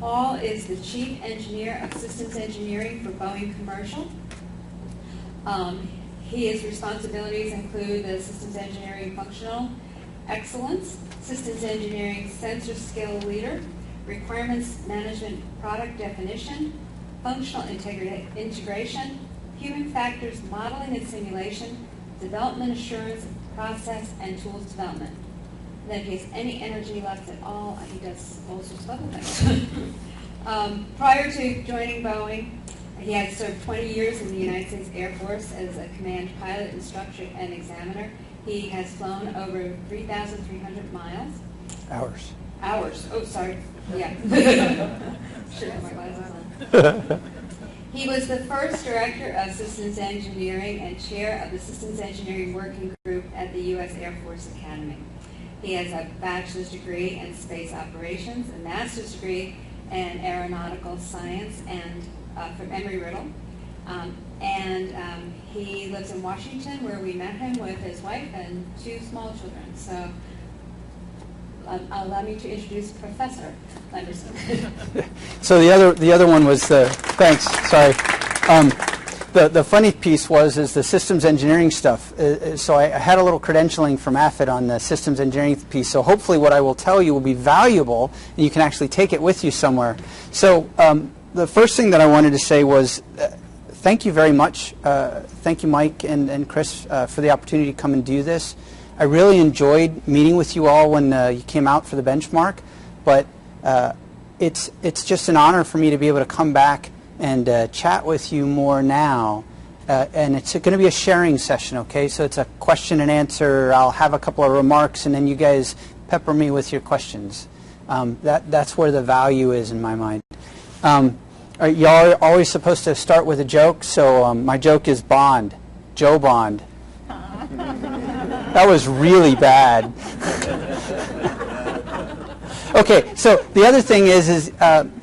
Paul is the Chief Engineer of Systems Engineering for Boeing Commercial. His responsibilities include the Systems Engineering Functional Excellence, Systems Engineering Sensor Skill Leader, Requirements Management Product Definition, Functional Integration, Human Factors Modeling and Simulation, Development Assurance, Process, and Tools Development. And then if he has any energy left at all, he does all sorts of other things. Prior to joining Boeing, he had served 20 years in the United States Air Force as a command pilot, instructor, and examiner. He has flown over 3,300 miles. Hours. Hours. Oh, sorry. Yeah. Should have my glasses on. He was the first director of systems engineering and chair of the Systems Engineering Working Group at the U.S. Air Force Academy. He has a bachelor's degree in space operations, a master's degree in aeronautical science and from Embry-Riddle. He lives in Washington, where we met him with his wife and 2 small children. So allow me to introduce Professor Lambertson. So the other one was thanks. Sorry. The funny piece is the systems engineering stuff. So I had a little credentialing from APPEL on the systems engineering piece. So hopefully what I will tell you will be valuable, and you can actually take it with you somewhere. So the first thing that I wanted to say was thank you very much. Thank you, Mike and Chris, for the opportunity to come and do this. I really enjoyed meeting with you all when you came out for the benchmark, but it's just an honor for me to be able to come back and chat with you more now. And it's going to be a sharing session, okay? So it's a question and answer. I'll have a couple of remarks, and then you guys pepper me with your questions. That's where the value is in my mind. Y'all are always supposed to start with a joke, so my joke is Bond, Joe Bond. That was really bad. Okay, so the other thing is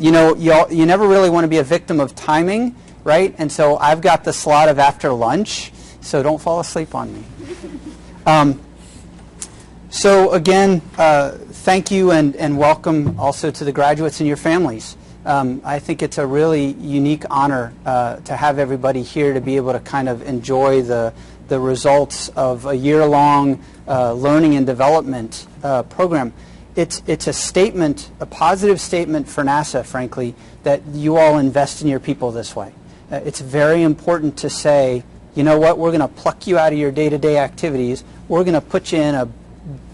you know, you never really want to be a victim of timing, right? And so I've got the slot of after lunch, so don't fall asleep on me. So again, thank you and welcome also to the graduates and your families. I think it's a really unique honor to have everybody here to be able to kind of enjoy the results of a year-long learning and development program. It's a statement, a positive statement for NASA, frankly, that you all invest in your people this way. It's very important to say, you know what, we're going to pluck you out of your day-to-day activities. We're going to put you in a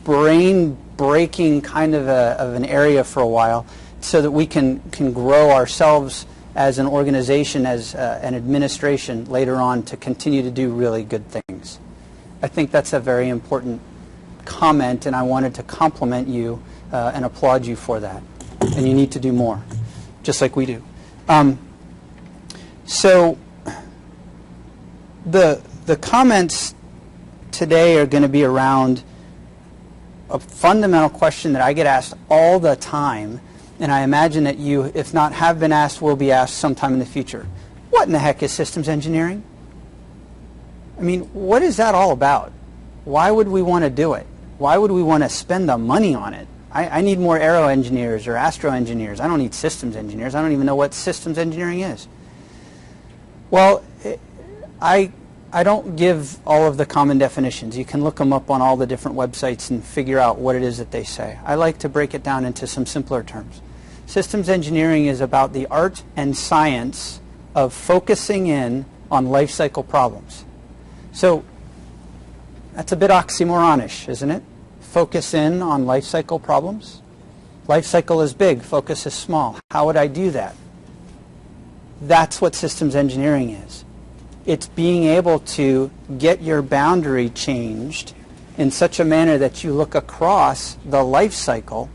brain-breaking kind of an area for a while so that we can grow ourselves as an organization, as an administration later on to continue to do really good things. I think that's a very important comment, and I wanted to compliment you and applaud you for that. And you need to do more, just like we do. So the comments today are going to be around a fundamental question that I get asked all the time, and I imagine that you, if not have been asked, will be asked sometime in the future. What in the heck is systems engineering? I mean, what is that all about? Why would we want to do it? Why would we want to spend the money on it? I need more aero engineers or astro engineers. I don't need systems engineers. I don't even know what systems engineering is. Well, I don't give all of the common definitions. You can look them up on all the different websites and figure out what it is that they say. I like to break it down into some simpler terms. Systems engineering is about the art and science of focusing in on life cycle problems. So that's a bit oxymoronish, isn't it? Focus in on life cycle problems. Life cycle is big, focus is small. How would I do that? That's what systems engineering is. It's being able to get your boundary changed in such a manner that you look across the life cycle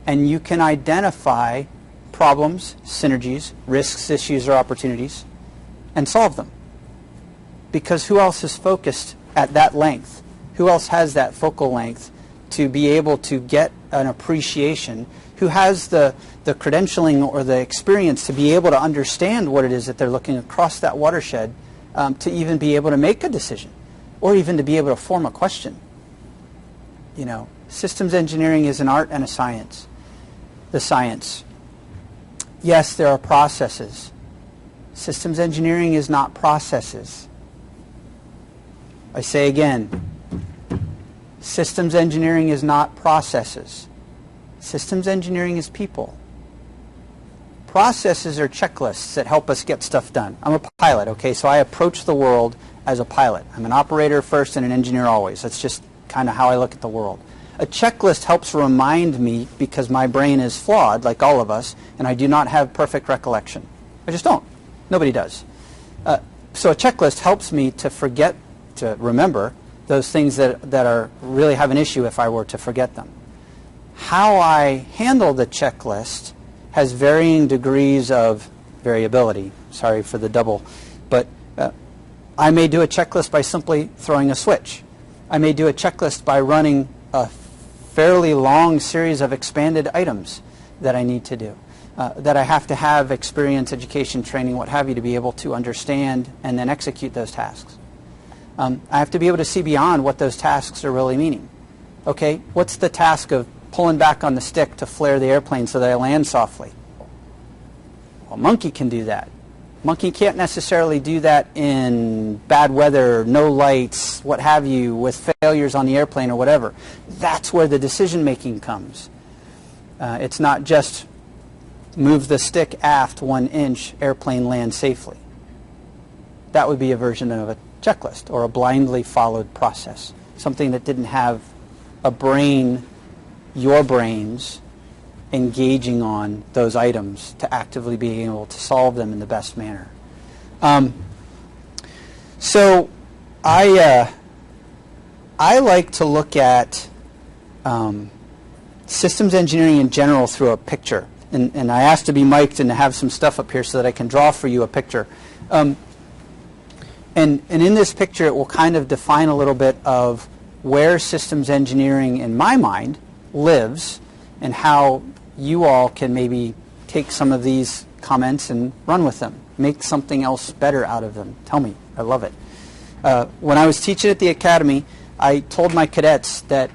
and you can identify problems, synergies, risks, issues, or opportunities, and solve them. Because who else is focused at that length? Who else has that focal length to be able to get an appreciation? Who has the credentialing or the experience to be able to understand what it is that they're looking across that watershed to even be able to make a decision or even to be able to form a question? You know, systems engineering is an art and a science. The science. Yes, there are processes. Systems engineering is not processes. I say again, systems engineering is not processes. Systems engineering is people. Processes are checklists that help us get stuff done. I'm a pilot, okay, so I approach the world as a pilot. I'm an operator first and an engineer always. That's just kind of how I look at the world. A checklist helps remind me, because my brain is flawed, like all of us, and I do not have perfect recollection. I just don't. Nobody does. So a checklist helps me to remember those things that are really have an issue if I were to forget them. How I handle the checklist has varying degrees of variability. Sorry for the double. But I may do a checklist by simply throwing a switch. I may do a checklist by running a fairly long series of expanded items that I need to do, that I have to have experience, education, training, what have you, to be able to understand and then execute those tasks. I have to be able to see beyond what those tasks are really meaning. Okay, what's the task of pulling back on the stick to flare the airplane so that I land softly? Well, a monkey can do that. Monkey can't necessarily do that in bad weather, no lights, what have you, with failures on the airplane or whatever. That's where the decision making comes. It's not just move the stick aft 1 inch, airplane land safely. That would be a version of a checklist or a blindly followed process, something that didn't have a brain, your brains, engaging on those items to actively being able to solve them in the best manner. So I like to look at systems engineering in general through a picture. And I asked to be mic'd and to have some stuff up here so that I can draw for you a picture. And in this picture, it will kind of define a little bit of where systems engineering, in my mind, lives, and how you all can maybe take some of these comments and run with them, make something else better out of them. Tell me. I love it. When I was teaching at the academy, I told my cadets that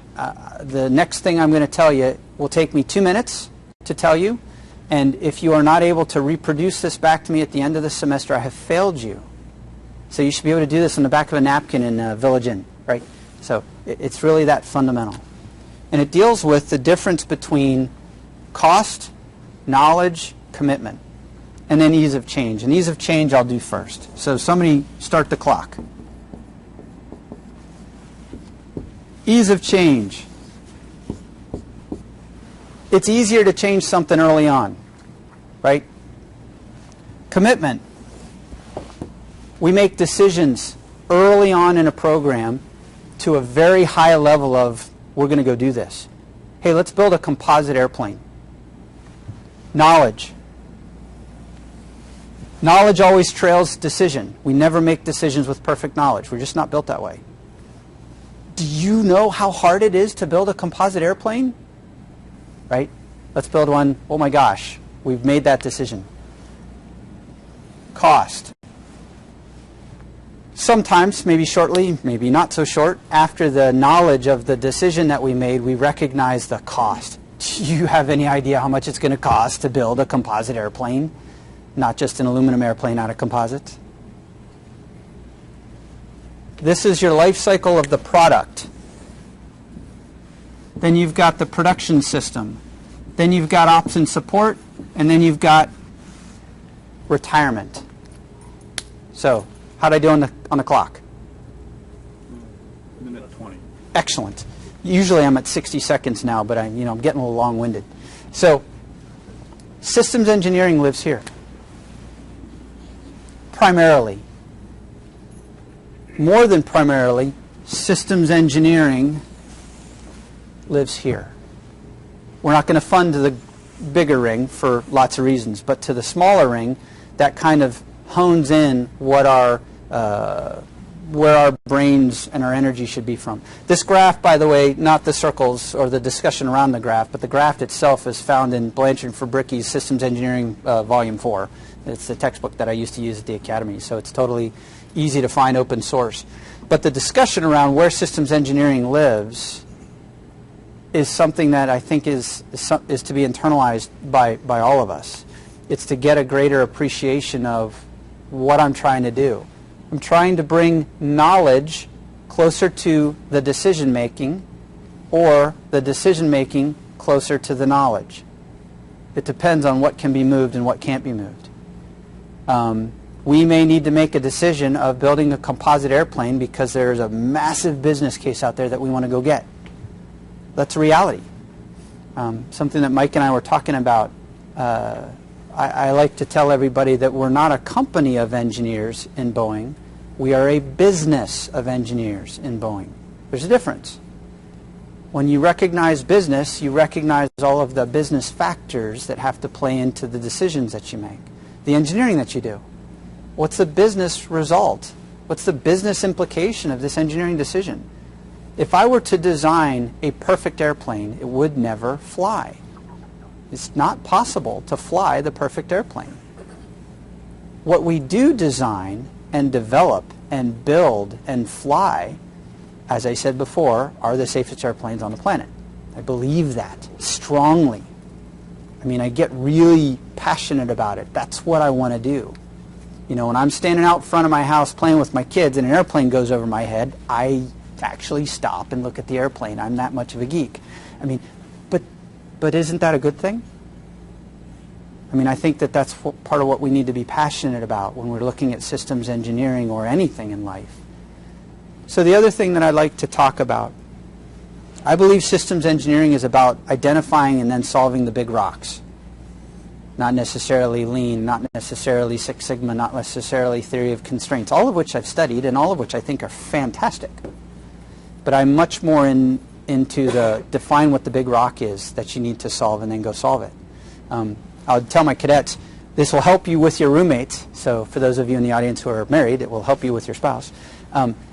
the next thing I'm going to tell you will take me 2 minutes to tell you, and if you are not able to reproduce this back to me at the end of the semester, I have failed you. So you should be able to do this on the back of a napkin in Village Inn, right? So it's really that fundamental. And it deals with the difference between cost, knowledge, commitment, and then ease of change. And ease of change I'll do first. So somebody start the clock. Ease of change. It's easier to change something early on, right? Commitment. We make decisions early on in a program to a very high level of, we're going to go do this. Hey, let's build a composite airplane. Knowledge. Knowledge always trails decision. We never make decisions with perfect knowledge. We're just not built that way. Do you know how hard it is to build a composite airplane? Right? Let's build one. Oh my gosh, we've made that decision. Cost. Sometimes, maybe shortly, maybe not so short, after the knowledge of the decision that we made, we recognize the cost. Do you have any idea how much it's going to cost to build a composite airplane? Not just an aluminum airplane out of composite. This is your life cycle of the product. Then you've got the production system. Then you've got ops and support. And then you've got retirement. So, how'd I do on the clock? Minute 20. Excellent. Usually I'm at 60 seconds now, but I'm getting a little long-winded. So, systems engineering lives here. Primarily. More than primarily, systems engineering lives here. We're not going to fund the bigger ring for lots of reasons, but to the smaller ring, that kind of hones in what where our brains and our energy should be from. This graph, by the way, not the circles or the discussion around the graph, but the graph itself is found in Blanchard and Fabricki's Systems Engineering Volume 4. It's the textbook that I used to use at the Academy, so it's totally easy to find, open source. But the discussion around where systems engineering lives is something that I think is to be internalized by all of us. It's to get a greater appreciation of what I'm trying to do. I'm trying to bring knowledge closer to the decision making, or the decision making closer to the knowledge. It depends on what can be moved and what can't be moved. We may need to make a decision of building a composite airplane because there's a massive business case out there that we want to go get. That's a reality. Something that Mike and I were talking about. I like to tell everybody that we're not a company of engineers in Boeing. We are a business of engineers in Boeing. There's a difference. When you recognize business, you recognize all of the business factors that have to play into the decisions that you make, the engineering that you do. What's the business result? What's the business implication of this engineering decision? If I were to design a perfect airplane, it would never fly. It's not possible to fly the perfect airplane. What we do design and develop and build and fly, as I said before, are the safest airplanes on the planet. I believe that strongly. I mean, I get really passionate about it. That's what I want to do. You know, when I'm standing out front of my house playing with my kids and an airplane goes over my head, I actually stop and look at the airplane. I'm that much of a geek. I mean, but isn't that a good thing? I mean, I think that that's part of what we need to be passionate about when we're looking at systems engineering or anything in life. So the other thing that I'd like to talk about, I believe systems engineering is about identifying and then solving the big rocks. Not necessarily Lean, not necessarily Six Sigma, not necessarily theory of constraints, all of which I've studied and all of which I think are fantastic. But I'm much more into the define what the big rock is that you need to solve and then go solve it. I'll tell my cadets, this will help you with your roommates. So for those of you in the audience who are married, it will help you with your spouse.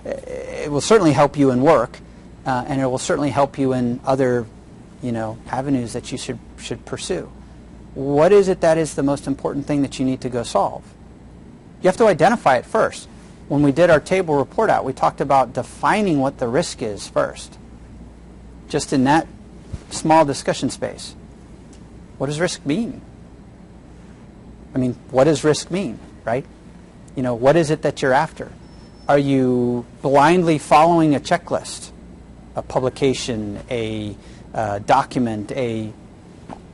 It will certainly help you in work, and it will certainly help you in other, avenues that you should pursue. What is it that is the most important thing that you need to go solve? You have to identify it first. When we did our table report out, we talked about defining what the risk is first. Just in that small discussion space. What does risk mean? I mean, what does risk mean, right? What is it that you're after? Are you blindly following a checklist, a publication, a document, a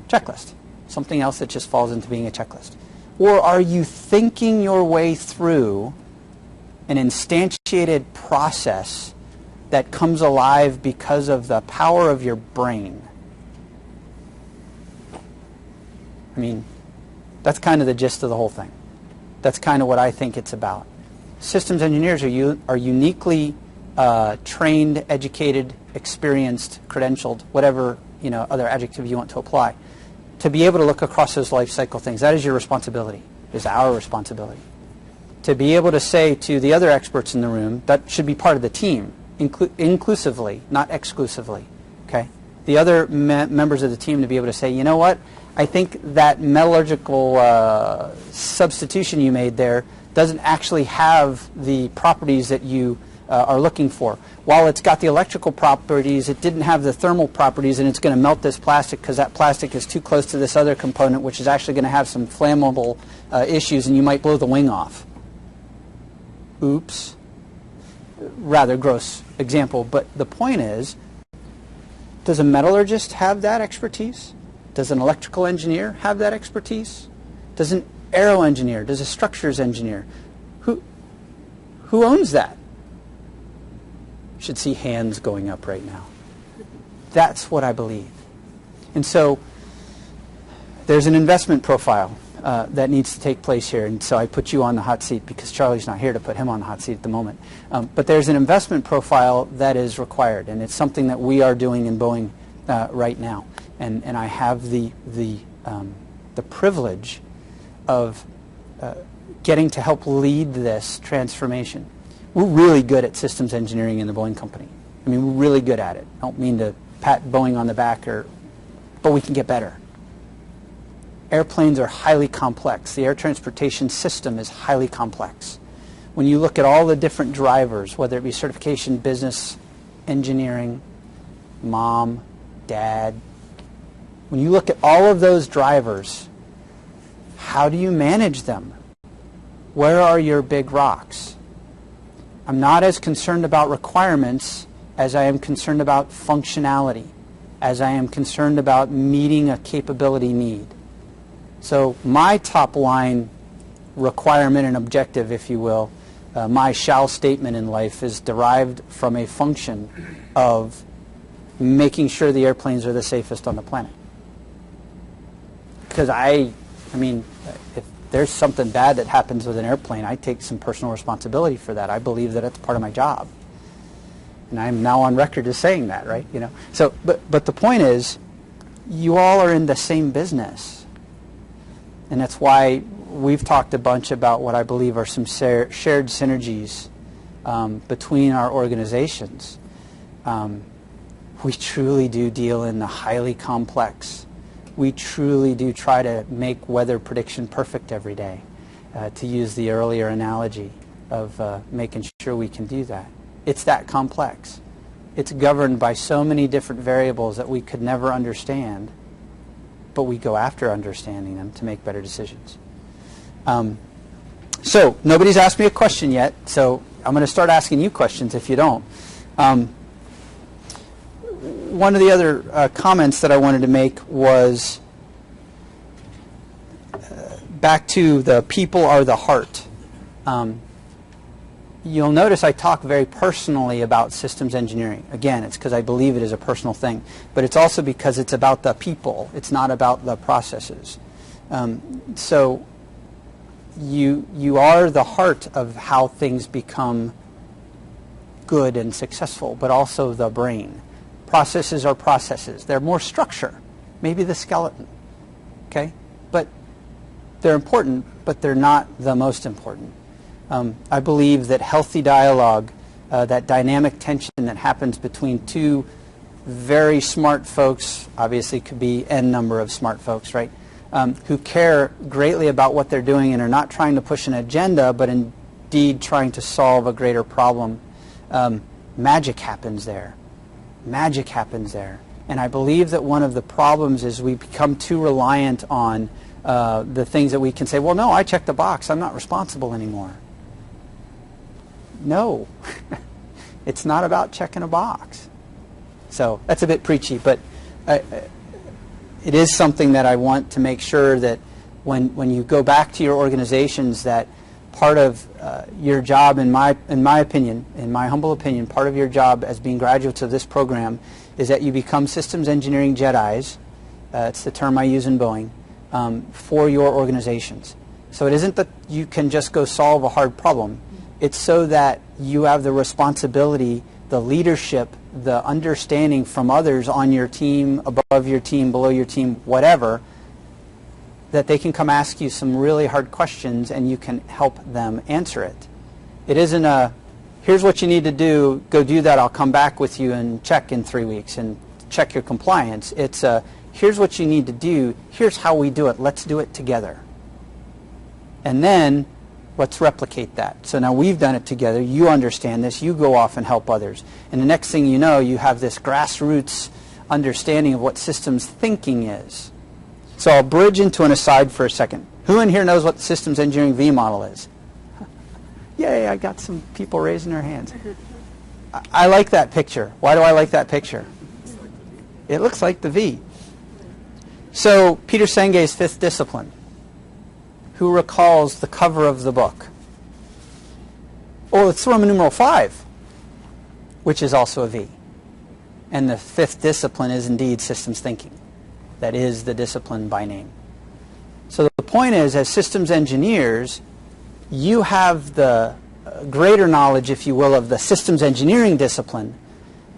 checklist, something else that just falls into being a checklist? Or are you thinking your way through an instantiated process that comes alive because of the power of your brain? I mean, that's kind of the gist of the whole thing. That's kind of what I think it's about. Systems engineers are uniquely trained, educated, experienced, credentialed, whatever other adjective you want to apply, to be able to look across those life cycle things. That is your responsibility. It is our responsibility. To be able to say to the other experts in the room, that should be part of the team, inclusively, not exclusively. Okay? The other members of the team to be able to say, you know what? I think that metallurgical substitution you made there doesn't actually have the properties that you are looking for. While it's got the electrical properties, it didn't have the thermal properties, and it's going to melt this plastic because that plastic is too close to this other component, which is actually going to have some flammable issues, and you might blow the wing off. Oops. Rather gross example, but the point is, does a metallurgist have that expertise? Does an electrical engineer have that expertise? Does an aero engineer? Does a structures engineer? Who owns that? You should see hands going up right now. That's what I believe. And so there's an investment profile that needs to take place here. And so I put you on the hot seat because Charlie's not here to put him on the hot seat at the moment. But there's an investment profile that is required, and it's something that we are doing in Boeing right now. And I have the privilege of getting to help lead this transformation. We're really good at systems engineering in the Boeing company. I mean, we're really good at it. I don't mean to pat Boeing on the back, but we can get better. Airplanes are highly complex. The air transportation system is highly complex. When you look at all the different drivers, whether it be certification, business, engineering, mom, dad, when you look at all of those drivers, How do you manage them? Where are your big rocks? I'm not as concerned about requirements as I am concerned about functionality, as I am concerned about meeting a capability need. So my top line requirement and objective, if you will, my shall statement in life is derived from a function of making sure the airplanes are the safest on the planet. Because I mean, if there's something bad that happens with an airplane, I take some personal responsibility for that. I believe that it's part of my job. And I'm now on record as saying that, right? You know. So, but the point is, you all are in the same business. And that's why we've talked a bunch about what I believe are some shared synergies between our organizations. We truly do deal in the highly complex. We truly do try to make weather prediction perfect every day, to use the earlier analogy of making sure we can do that. It's that complex. It's governed by so many different variables that we could never understand, but we go after understanding them to make better decisions. So nobody's asked me a question yet, so I'm going to start asking you questions if you don't. One of the other comments that I wanted to make was back to the people are the heart. You'll notice I talk very personally about systems engineering. Again, it's because I believe it is a personal thing, but it's also because it's about the people. It's not about the processes. So you are the heart of how things become good and successful, but also the brain. Processes are processes. They're more structure, maybe the skeleton, okay? But they're important, but they're not the most important. I believe that healthy dialogue, that dynamic tension that happens between two very smart folks, obviously could be n number of smart folks, right, who care greatly about what they're doing and are not trying to push an agenda, but indeed trying to solve a greater problem. Magic happens there. Magic happens there. And I believe that one of the problems is we become too reliant on the things that we can say, well, no, I checked the box. I'm not responsible anymore. No. It's not about checking a box. So that's a bit preachy, but it is something that I want to make sure that when you go back to your organizations, that part of your job, in my opinion, in my humble opinion, part of your job as being graduates of this program is that you become systems engineering Jedis. It's the term I use in Boeing, for your organizations. So it isn't that you can just go solve a hard problem. It's so that you have the responsibility, the leadership, the understanding from others on your team, above your team, below your team, whatever, that they can come ask you some really hard questions and you can help them answer it. It isn't a, here's what you need to do, go do that, I'll come back with you and check in 3 weeks and check your compliance. It's a, here's what you need to do, here's how we do it, let's do it together. And then let's replicate that. So now we've done it together, you understand this, you go off and help others. And the next thing you know, you have this grassroots understanding of what systems thinking is. So I'll bridge into an aside for a second. Who in here knows what the systems engineering V model is? Yay, I got some people raising their hands. I like that picture. Why do I like that picture? It looks like the V. So Peter Senge's fifth discipline. Who recalls the cover of the book? Oh, it's Roman numeral 5, which is also a V. And the fifth discipline is indeed systems thinking. That is the discipline by name. So the point is, as systems engineers, you have the greater knowledge, if you will, of the systems engineering discipline,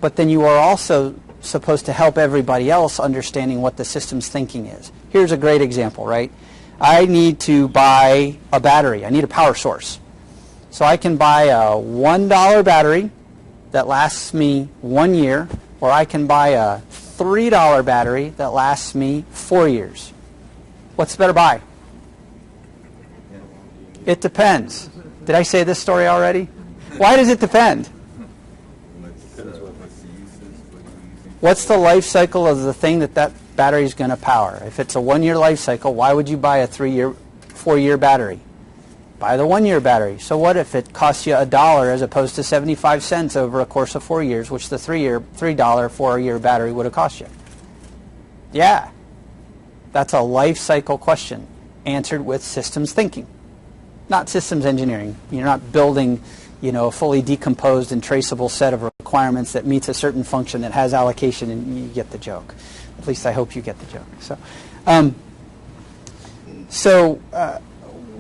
but then you are also supposed to help everybody else understanding what the systems thinking is. Here's a great example, right? I need to buy a battery. I need a power source. So I can buy a $1 battery that lasts me 1 year, or I can buy a $3 battery that lasts me 4 years. What's the better buy? It depends. Did I say this story already? Why does it depend? What's the life cycle of the thing that battery is going to power? If it's a 1 year life cycle, why would you buy a 3 year 4-year battery. Buy the 1-year battery. So what if it costs you $1 as opposed to 75 cents over a course of 4 years, which the $3 4-year battery would have cost you? Yeah, that's a life cycle question answered with systems thinking, not systems engineering. You're not building, a fully decomposed and traceable set of requirements that meets a certain function that has allocation, and you get the joke. At least I hope you get the joke. So,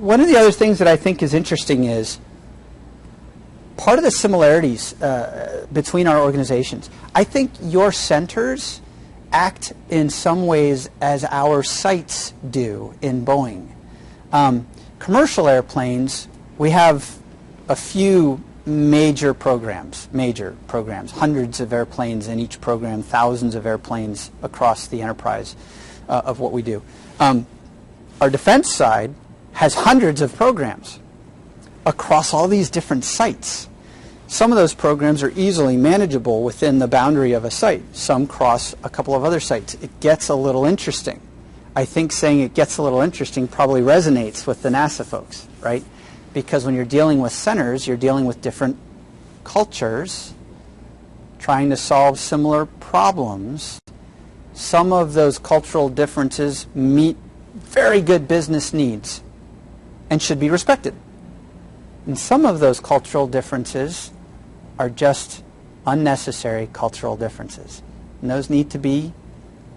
one of the other things that I think is interesting is part of the similarities between our organizations. I think your centers act in some ways as our sites do in Boeing. Commercial airplanes, we have a few major programs, hundreds of airplanes in each program, thousands of airplanes across the enterprise of what we do. Our defense side has hundreds of programs across all these different sites. Some of those programs are easily manageable within the boundary of a site. Some cross a couple of other sites. It gets a little interesting. I think saying it gets a little interesting probably resonates with the NASA folks, right? Because when you're dealing with centers, you're dealing with different cultures trying to solve similar problems. Some of those cultural differences meet very good business needs and should be respected. And some of those cultural differences are just unnecessary cultural differences. And those need to be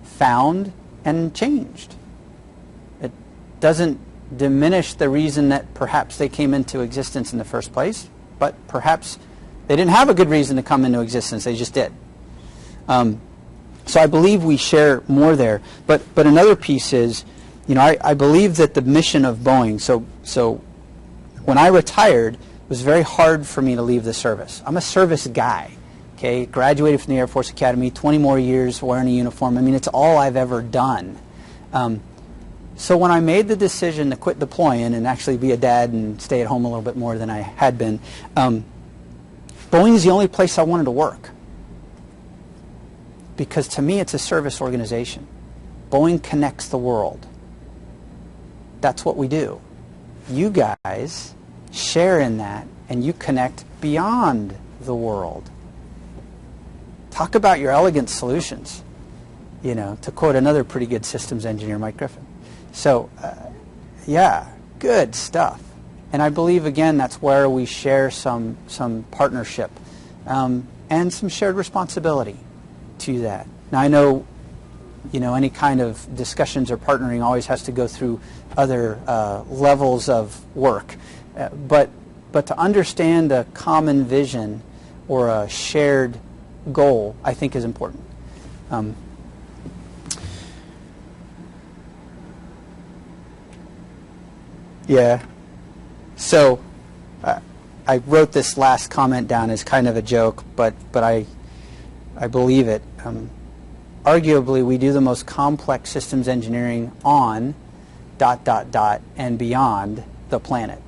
found and changed. It doesn't diminish the reason that perhaps they came into existence in the first place, but perhaps they didn't have a good reason to come into existence, they just did. So I believe we share more there. But another piece is, I believe that the mission of Boeing, so when I retired, it was very hard for me to leave the service. I'm a service guy, okay? Graduated from the Air Force Academy, 20 more years wearing a uniform. I mean, it's all I've ever done. So when I made the decision to quit deploying and actually be a dad and stay at home a little bit more than I had been, Boeing is the only place I wanted to work. Because to me, it's a service organization. Boeing connects the world. That's what we do. You guys share in that, and you connect beyond the world. Talk about your elegant solutions, to quote another pretty good systems engineer, Mike Griffin. So, yeah, good stuff. And I believe, again, that's where we share some partnership and some shared responsibility to that. Now, I know, any kind of discussions or partnering always has to go through other levels of work. But to understand a common vision or a shared goal, I think is important. Yeah. So I wrote this last comment down as kind of a joke, but I believe it. Arguably, we do the most complex systems engineering on ... and beyond the planet.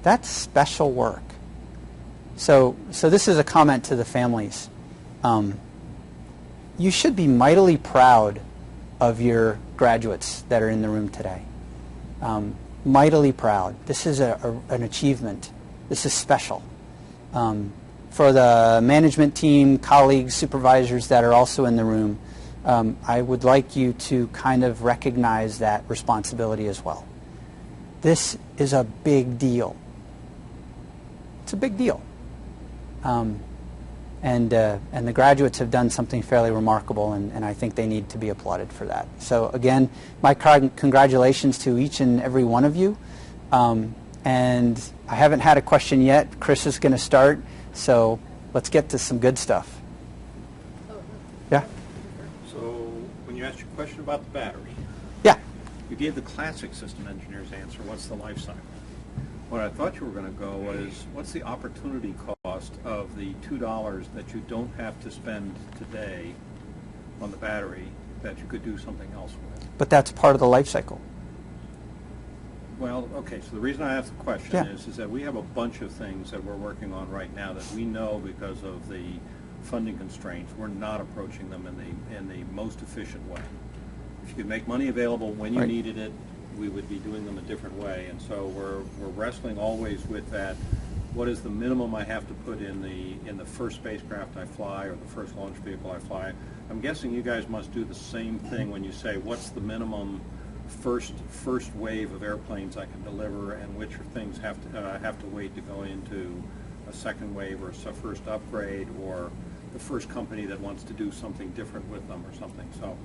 That's special work. So this is a comment to the families. You should be mightily proud of your graduates that are in the room today. Mightily proud. This is an achievement. This is special. For the management team, colleagues, supervisors that are also in the room, I would like you to kind of recognize that responsibility as well. This is a big deal. It's a big deal. And the graduates have done something fairly remarkable, and I think they need to be applauded for that. So again, my congratulations to each and every one of you. And I haven't had a question yet. Chris is going to start, so let's get to some good stuff. Yeah? So when you asked your question about the battery, yeah, you gave the classic system engineer's answer, what's the life cycle? What I thought you were going to go was, what's the opportunity cost of the $2 that you don't have to spend today on the battery that you could do something else with? But that's part of the life cycle. Well, okay, so the reason I asked the question Yeah. is that we have a bunch of things that we're working on right now that we know because of the funding constraints, we're not approaching them in the most efficient way. if you could make money available when you needed it, we would be doing them a different way. And so we're wrestling always with that. What is the minimum I have to put in the first spacecraft I fly or the first launch vehicle I fly? I'm guessing you guys must do the same thing when you say what's the minimum first wave of airplanes I can deliver, and which things have to wait to go into a second wave or a first upgrade, or the first company that wants to do something different with them or something. So,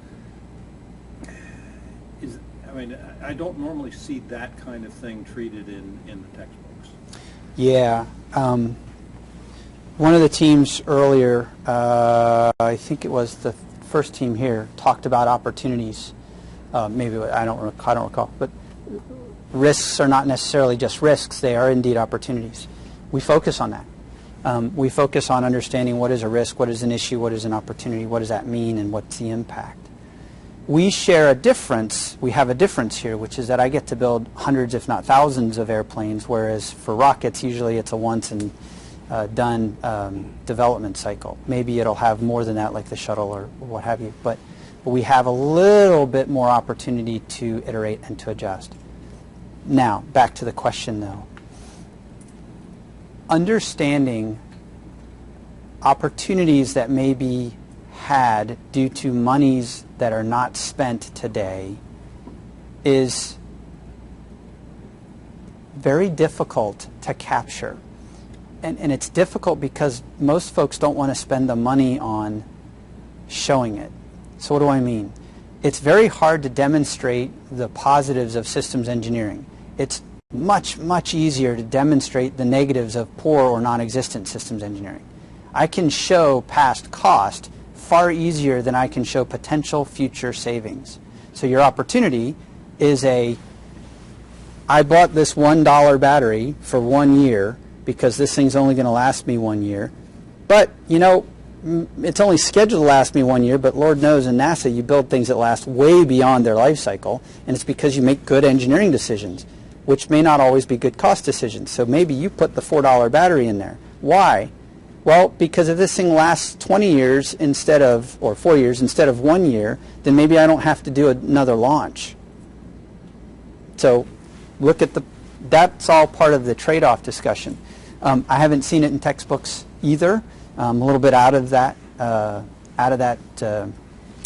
I don't normally see that kind of thing treated in the textbooks. Yeah. One of the teams earlier, I think it was the first team here, talked about opportunities. Maybe I don't recall, but risks are not necessarily just risks; they are indeed opportunities. We focus on that. We focus on understanding what is a risk, what is an issue, what is an opportunity, what does that mean, and what's the impact. We share a difference. We have a difference here, which is that I get to build hundreds, if not thousands, of airplanes, whereas for rockets, usually it's a once and done development cycle. Maybe it'll have more than that, like the shuttle or what have you, but we have a little bit more opportunity to iterate and to adjust. Now, back to the question, though. Understanding opportunities that may be had due to monies that are not spent today is very difficult to capture. And it's difficult because most folks don't want to spend the money on showing it. So what do I mean? It's very hard to demonstrate the positives of systems engineering. It's much, much easier to demonstrate the negatives of poor or non-existent systems engineering. I can show past cost far easier than I can show potential future savings. So your opportunity is I bought this $1 battery for 1 year because this thing's only going to last me 1 year. But, it's only scheduled to last me 1 year, but Lord knows in NASA you build things that last way beyond their life cycle, and it's because you make good engineering decisions, which may not always be good cost decisions. So maybe you put the $4 battery in there. Why? Well, because if this thing lasts 20 years or 4 years instead of 1 year, then maybe I don't have to do another launch. So that's all part of the trade-off discussion. I haven't seen it in textbooks either. I'm a little bit out of that. I'm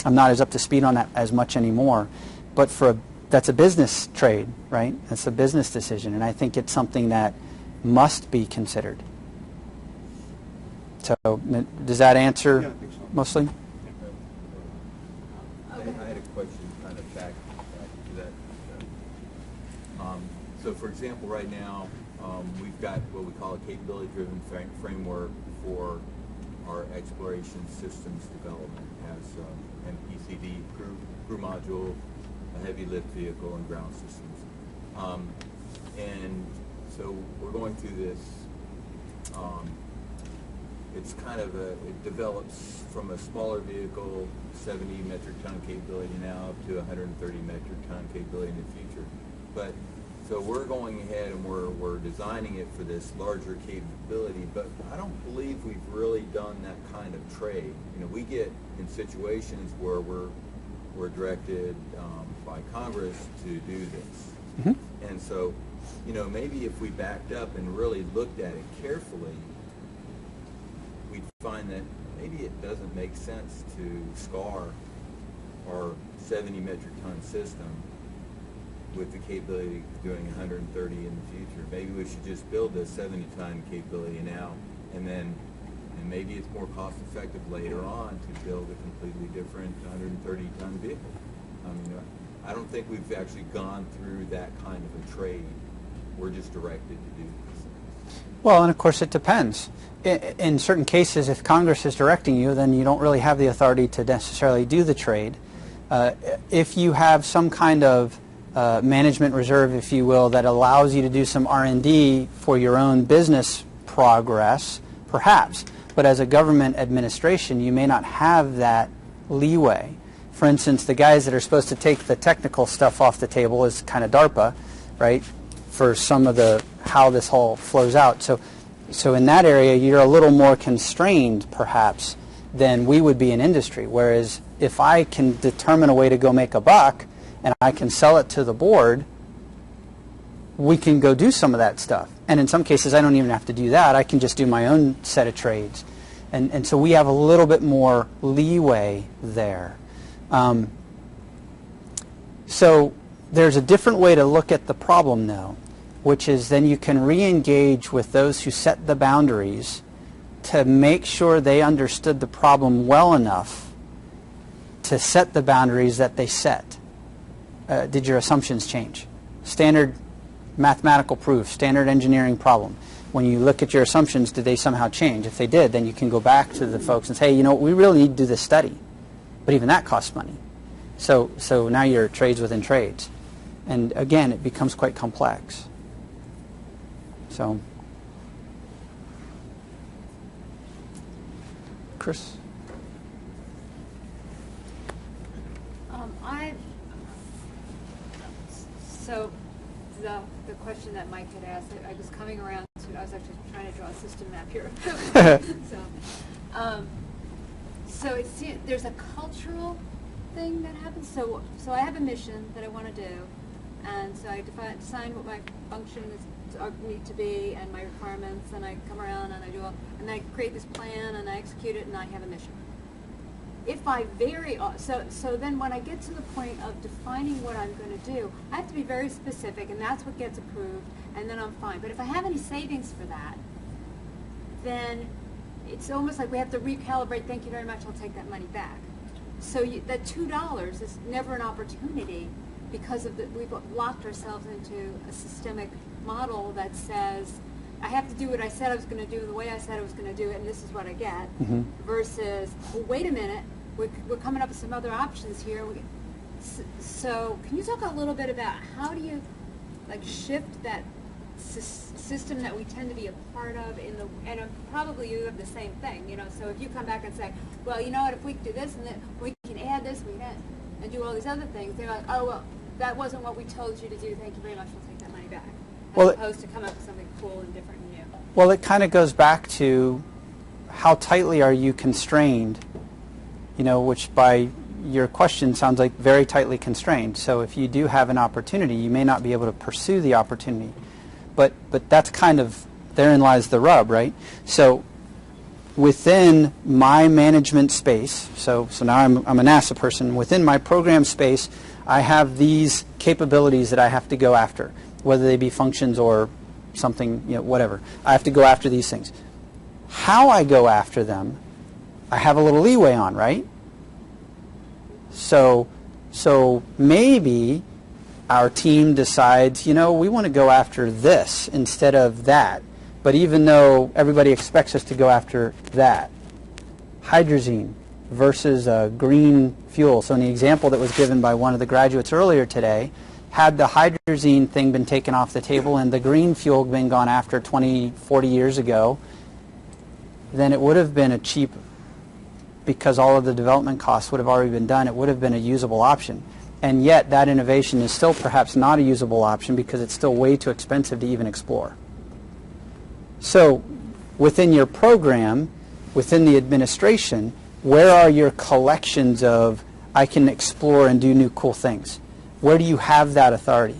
not as up to speed on that as much anymore. But that's a business trade, right? That's a business decision, and I think it's something that must be considered. So does that answer Yeah, I think so. mostly? I had a question kind of back to that. So for example, right now, we've got what we call a capability-driven framework for our exploration systems development. It has an PCD, crew module, a heavy lift vehicle, and ground systems. And so we're going through this. It's kind of it develops from a smaller vehicle, 70 metric ton capability now, up to 130 metric ton capability in the future. But so we're going ahead and we're designing it for this larger capability, but I don't believe we've really done that kind of trade. We get in situations where we're directed by Congress to do this. Mm-hmm. And so, maybe if we backed up and really looked at it carefully, we'd find that maybe it doesn't make sense to scar our 70 metric ton system with the capability of doing 130 in the future. Maybe we should just build a 70 ton capability now, and maybe it's more cost effective later on to build a completely different 130 ton vehicle. I don't think we've actually gone through that kind of a trade. We're just directed to do this. Well, and of course it depends. In certain cases, if Congress is directing you, then you don't really have the authority to necessarily do the trade. If you have some kind of management reserve, if you will, that allows you to do some R&D for your own business progress, perhaps. But as a government administration, you may not have that leeway. For instance, the guys that are supposed to take the technical stuff off the table is kind of DARPA, right, for some of how this whole flows out. So in that area, you're a little more constrained, perhaps. then we would be in industry. Whereas if I can determine a way to go make a buck and I can sell it to the board, we can go do some of that stuff. And in some cases, I don't even have to do that. I can just do my own set of trades. And so we have a little bit more leeway there. So there's a different way to look at the problem, though, which is then you can re-engage with those who set the boundaries to make sure they understood the problem well enough to set the boundaries that they set. Did your assumptions change? Standard mathematical proof, standard engineering problem. When you look at your assumptions, did they somehow change? If they did, then you can go back to the folks and say, hey, you know, we really need to do this study. But even that costs money. So now you're trades within trades. And again, it becomes quite complex. So, Chris? So the question that Mike had asked, I was coming around to, I was actually trying to draw a system map here. So there's a cultural thing that happens. So I have a mission that I want to do, and so I define what my functions need to be and my requirements, and I come around and I do all, and I create this plan and I execute it, and I have a mission. If I vary, so then when I get to the point of defining what I'm going to do, I have to be very specific, and that's what gets approved, and then I'm fine. But if I have any savings for that, then it's almost like we have to recalibrate. Thank you very much. I'll take that money back. So that $2 is never an opportunity because of we've locked ourselves into a systemic model that says I have to do what I said I was going to do the way I said I was going to do it, and this is what I get. Mm-hmm. Versus, well, wait a minute, we're coming up with some other options here. So can you talk a little bit about how do you shift that system that we tend to be a part of and probably you have the same thing, so if you come back and say, well, you know what, if we do this and then we can add this, and do all these other things, they're like, oh, well, that wasn't what we told you to do, thank you very much, we'll take that money back. As opposed to come up with something cool and different and new. Well, it kind of goes back to how tightly are you constrained, which by your question sounds like very tightly constrained. So if you do have an opportunity, you may not be able to pursue the opportunity. But that's kind of, therein lies the rub, right? So within my management space, so now I'm a NASA person, within my program space, I have these capabilities that I have to go after, whether they be functions or something, whatever. I have to go after these things. How I go after them, I have a little leeway on, right? So maybe our team decides, we want to go after this instead of that. But even though everybody expects us to go after that, hydrazine versus a green fuel. So in the example that was given by one of the graduates earlier today, had the hydrazine thing been taken off the table and the green fuel been gone after 20, 40 years ago, then it would have been a cheap, because all of the development costs would have already been done, it would have been a usable option. And yet that innovation is still perhaps not a usable option because it's still way too expensive to even explore. So within your program, within the administration, where are your collections of I can explore and do new cool things? Where do you have that authority?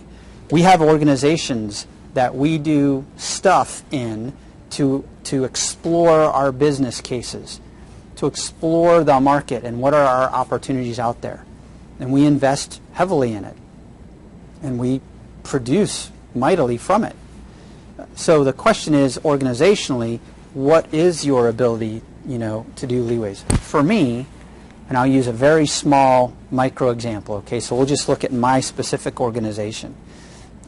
We have organizations that we do stuff in to explore our business cases, to explore the market and what are our opportunities out there. And we invest heavily in it. And we produce mightily from it. So the question is, organizationally, what is your ability, to do leeways? For me, and I'll use a very small micro example, okay? So we'll just look at my specific organization.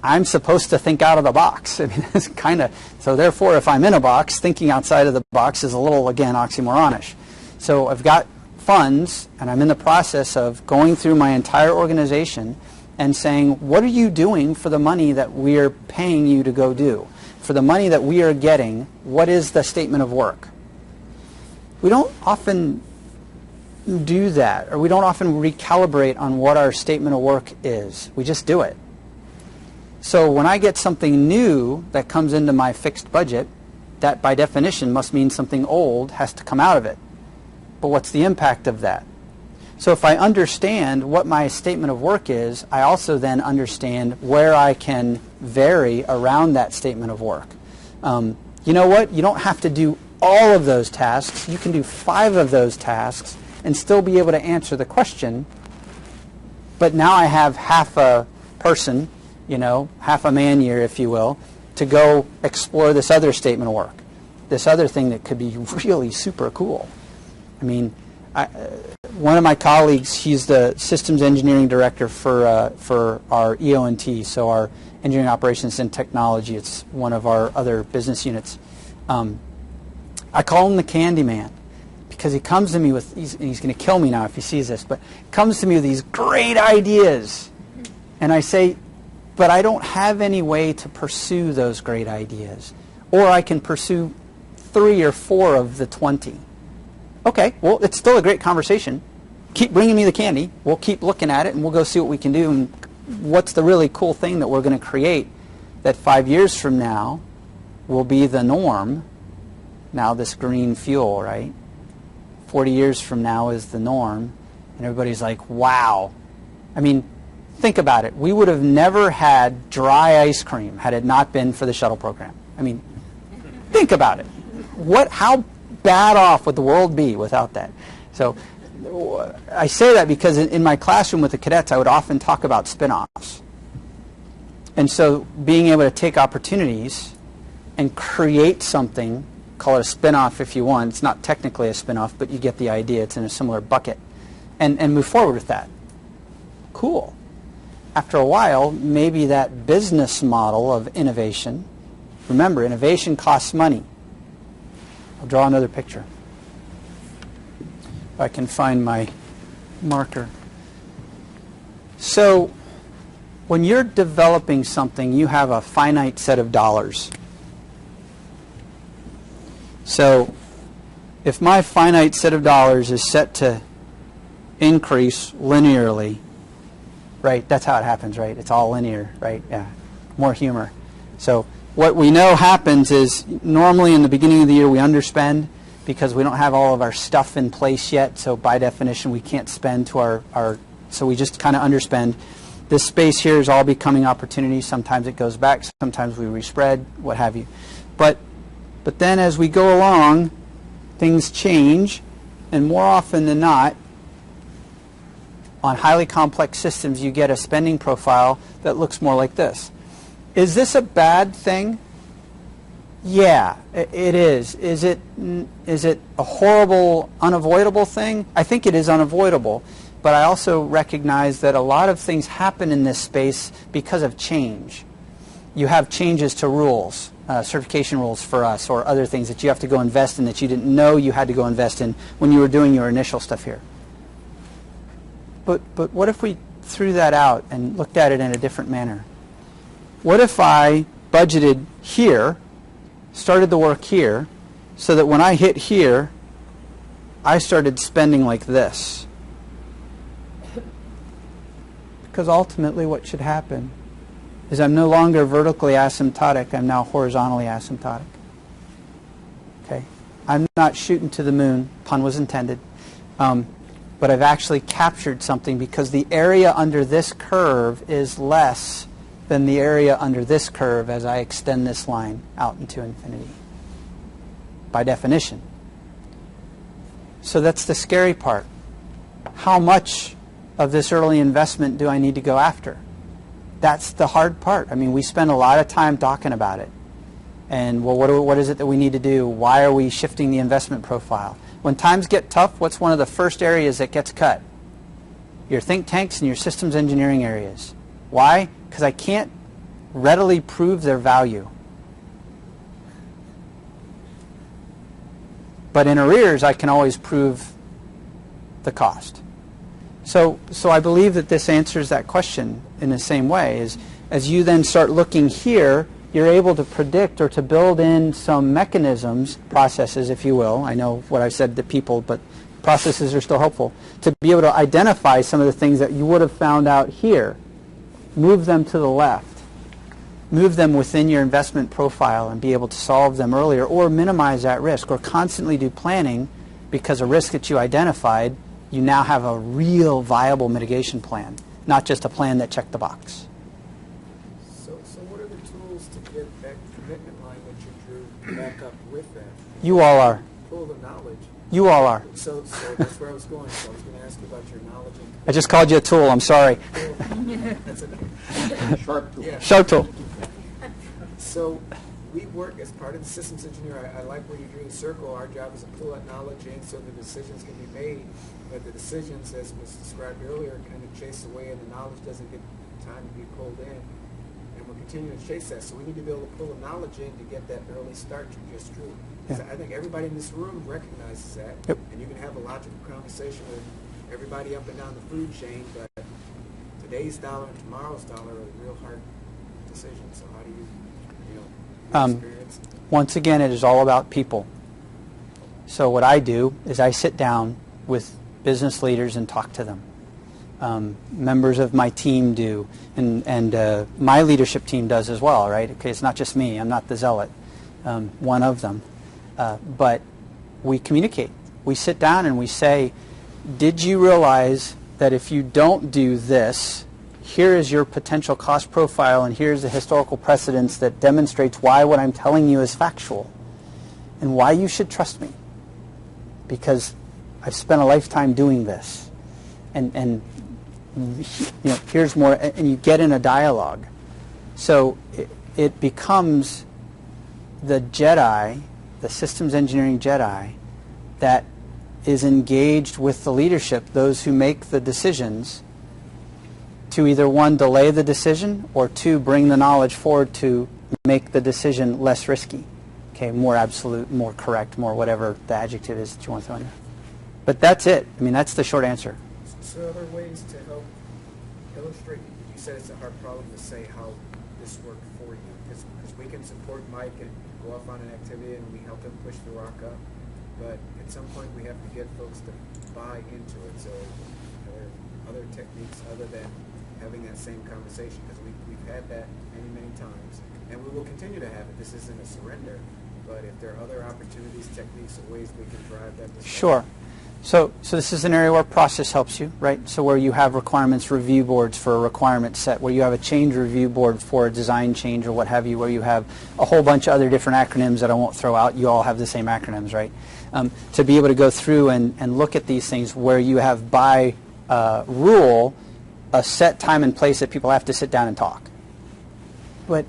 I'm supposed to think out of the box. I mean, it's kind of, so therefore, if I'm in a box, thinking outside of the box is a little, again, oxymoronish. So I've got funds, and I'm in the process of going through my entire organization and saying, what are you doing for the money that we're paying you to go do? For the money that we are getting, what is the statement of work? We don't often do that, or we don't often recalibrate on what our statement of work is. We just do it. So when I get something new that comes into my fixed budget, that by definition must mean something old has to come out of it. but what's the impact of that? So if I understand what my statement of work is, I also then understand where I can vary around that statement of work. You know what? You don't have to do all of those tasks. You can do 5 of those tasks and still be able to answer the question. But now I have half a person, half a man year, if you will, to go explore this other statement of work, this other thing that could be really super cool. I mean, one of my colleagues, he's the systems engineering director for our EO&T, so our engineering operations and technology. It's one of our other business units. I call him the candy man because he comes to me with, he's going to kill me now if he sees this, but comes to me with these great ideas. And I say, but I don't have any way to pursue those great ideas. Or I can pursue 3 or 4 of the 20. Okay, well, it's still a great conversation. Keep bringing me the candy. We'll keep looking at it, and we'll go see what we can do. And what's the really cool thing that we're going to create that 5 years from now will be the norm? Now this green fuel, right? 40 years from now is the norm. And everybody's like, wow. I mean, think about it. We would have never had dry ice cream had it not been for the shuttle program. I mean, think about it. How bad off would the world be without that? So I say that because in my classroom with the cadets, I would often talk about spin-offs. And so being able to take opportunities and create something, call it a spin-off if you want. It's not technically a spin-off, but you get the idea. It's in a similar bucket. And move forward with that. Cool. After a while, maybe that business model of innovation, remember, innovation costs money. I'll draw another picture. If I can find my marker. So when you're developing something, you have a finite set of dollars. So if my finite set of dollars is set to increase linearly, right, that's how it happens, right? It's all linear, right? Yeah, more humor. So what we know happens is normally in the beginning of the year we underspend because we don't have all of our stuff in place yet. So by definition we can't spend to our so we just kind of underspend. This space here is all becoming opportunities. Sometimes it goes back, sometimes we respread, what have you. But then as we go along, things change, and more often than not, on highly complex systems, you get a spending profile that looks more like this. Is this a bad thing? Yeah, it is. Is it a horrible, unavoidable thing? I think it is unavoidable, but I also recognize that a lot of things happen in this space because of change. You have changes to rules, certification rules for us, or other things that you have to go invest in that you didn't know you had to go invest in when you were doing your initial stuff here. But what if we threw that out and looked at it in a different manner? What if I budgeted here, started the work here, so that when I hit here, I started spending like this? Because ultimately what should happen is I'm no longer vertically asymptotic, I'm now horizontally asymptotic. Okay? I'm not shooting to the moon, pun was intended, but I've actually captured something because the area under this curve is less than the area under this curve as I extend this line out into infinity, by definition. So that's the scary part. How much of this early investment do I need to go after? That's the hard part. I mean, we spend a lot of time talking about it. And, well, what is it that we need to do? Why are we shifting the investment profile? When times get tough, what's one of the first areas that gets cut? Your think tanks and your systems engineering areas. Why? Because I can't readily prove their value. But in arrears, I can always prove the cost. So I believe that this answers that question in the same way. Is as you then start looking here, you're able to predict or to build in some mechanisms, processes, if you will. I know what I said to people, but processes are still helpful, to be able to identify some of the things that you would have found out here. Move them to the left. Move them within your investment profile and be able to solve them earlier or minimize that risk or constantly do planning because a risk that you identified, you now have a real viable mitigation plan, not just a plan that checked the box. So what are the tools to get that commitment line that you drew back up with that? You all are. Pull the knowledge. You all are. So that's where I was going. So I was going to ask you about your knowledge. I just called you a tool. I'm sorry. That's okay. Sharp tool. Yeah. Show tool. So we work as part of the systems engineer. I like where you drew the circle. Our job is to pull that knowledge in so the decisions can be made. But the decisions, as was described earlier, kind of chase away and the knowledge doesn't get time to be pulled in. And we're continuing to chase that. So we need to be able to pull the knowledge in to get that early start you just drew. Yeah. I think everybody in this room recognizes that. Yep. And you can have a logical conversation with everybody up and down the food chain, but today's dollar and tomorrow's dollar are real hard decisions. So how do you experience? Once again, it is all about people. So what I do is I sit down with business leaders and talk to them. Members of my team do, and my leadership team does as well, right? Okay, it's not just me. I'm not the zealot, one of them. But we communicate. We sit down and we say, did you realize that if you don't do this, here is your potential cost profile and here's the historical precedence that demonstrates why what I'm telling you is factual and why you should trust me? Because I've spent a lifetime doing this. And here's more, and you get in a dialogue. So it becomes the Jedi, the systems engineering Jedi, that is engaged with the leadership, those who make the decisions, to either one, delay the decision, or two, bring the knowledge forward to make the decision less risky. Okay, more absolute, more correct, more whatever the adjective is that you want to throw in there. But that's it. I mean, that's the short answer. So are there ways to help illustrate? You said it's a hard problem to say how this worked for you, because we can support Mike and go off on an activity and we help him push the rock up, but at some point we have to get folks to buy into it. So are there other techniques other than having that same conversation? Because we've had that many times, and we will continue to have it. This isn't a surrender, but if there are other opportunities, techniques, or ways we can drive that discussion. Sure. So this is an area where process helps you, right? So where you have requirements review boards for a requirement set, where you have a change review board for a design change or what have you, where you have a whole bunch of other different acronyms that I won't throw out. You all have the same acronyms, right? To be able to go through and look at these things where you have by rule a set time and place that people have to sit down and talk. But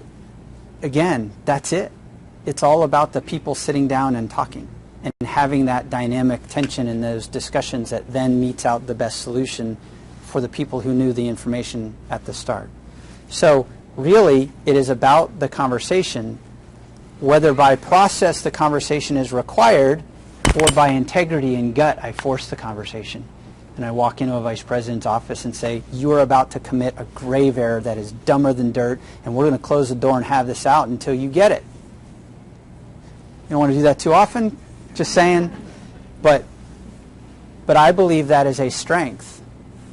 again, that's it. It's all about the people sitting down and talking and having that dynamic tension in those discussions that then meets out the best solution for the people who knew the information at the start. So really, it is about the conversation, whether by process the conversation is required or by integrity and gut, I force the conversation. And I walk into a vice president's office and say, you're about to commit a grave error that is dumber than dirt, and we're going to close the door and have this out until you get it. You don't want to do that too often, just saying. But I believe that is a strength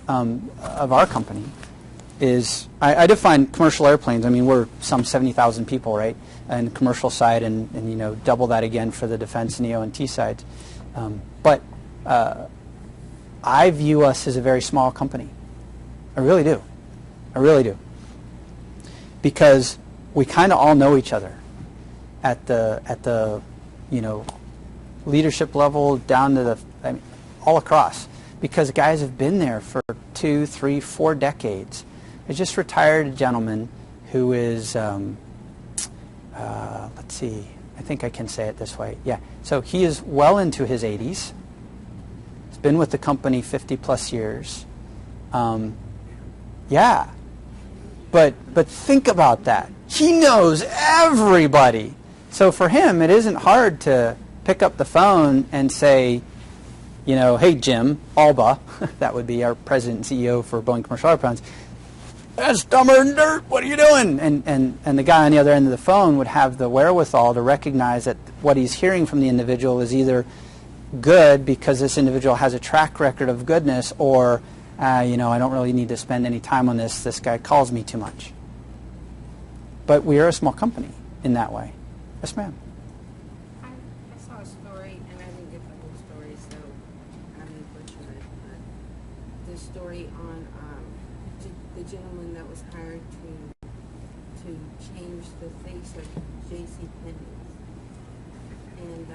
of our company. Is I define commercial airplanes. I mean, we're some 70,000 people, right? And commercial side, and double that again for the defense and EO&T sides. But I view us as a very small company. I really do. I really do. Because we kind of all know each other at the leadership level down to all across. Because guys have been there for 2, 3, 4 decades. I just retired a gentleman who is, let's see, I think I can say it this way. Yeah. So he is well into his 80s. He's been with the company 50 plus years. Yeah. But think about that. He knows everybody. So for him, it isn't hard to pick up the phone and say, hey, Jim Alba, that would be our president and CEO for Boeing Commercial Airplanes, that's dumber than dirt, what are you doing? And the guy on the other end of the phone would have the wherewithal to recognize that what he's hearing from the individual is either good because this individual has a track record of goodness, or, I don't really need to spend any time on this. This guy calls me too much. But we are a small company in that way. Yes, ma'am. I saw a story, and I didn't get the whole story, so the story on the gentleman that was hired to change the face of J.C. Penney's. And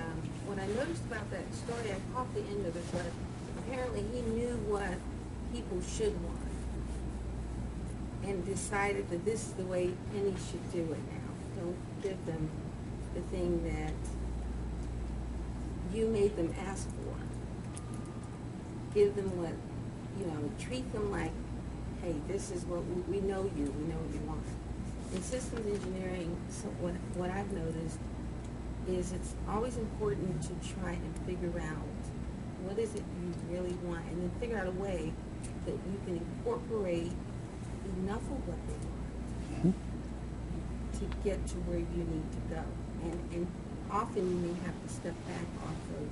what I noticed about that story, I caught the end of it, but apparently he knew what people should want and decided that this is the way Penny should do it now. Don't give them the thing that you made them ask for. Give them what, treat them like, hey, this is what we know you, we know what you want. In systems engineering, so what I've noticed is it's always important to try and figure out what is it you really want, and then figure out a way that you can incorporate enough of what they want to get to where you need to go. And often you may have to step back off of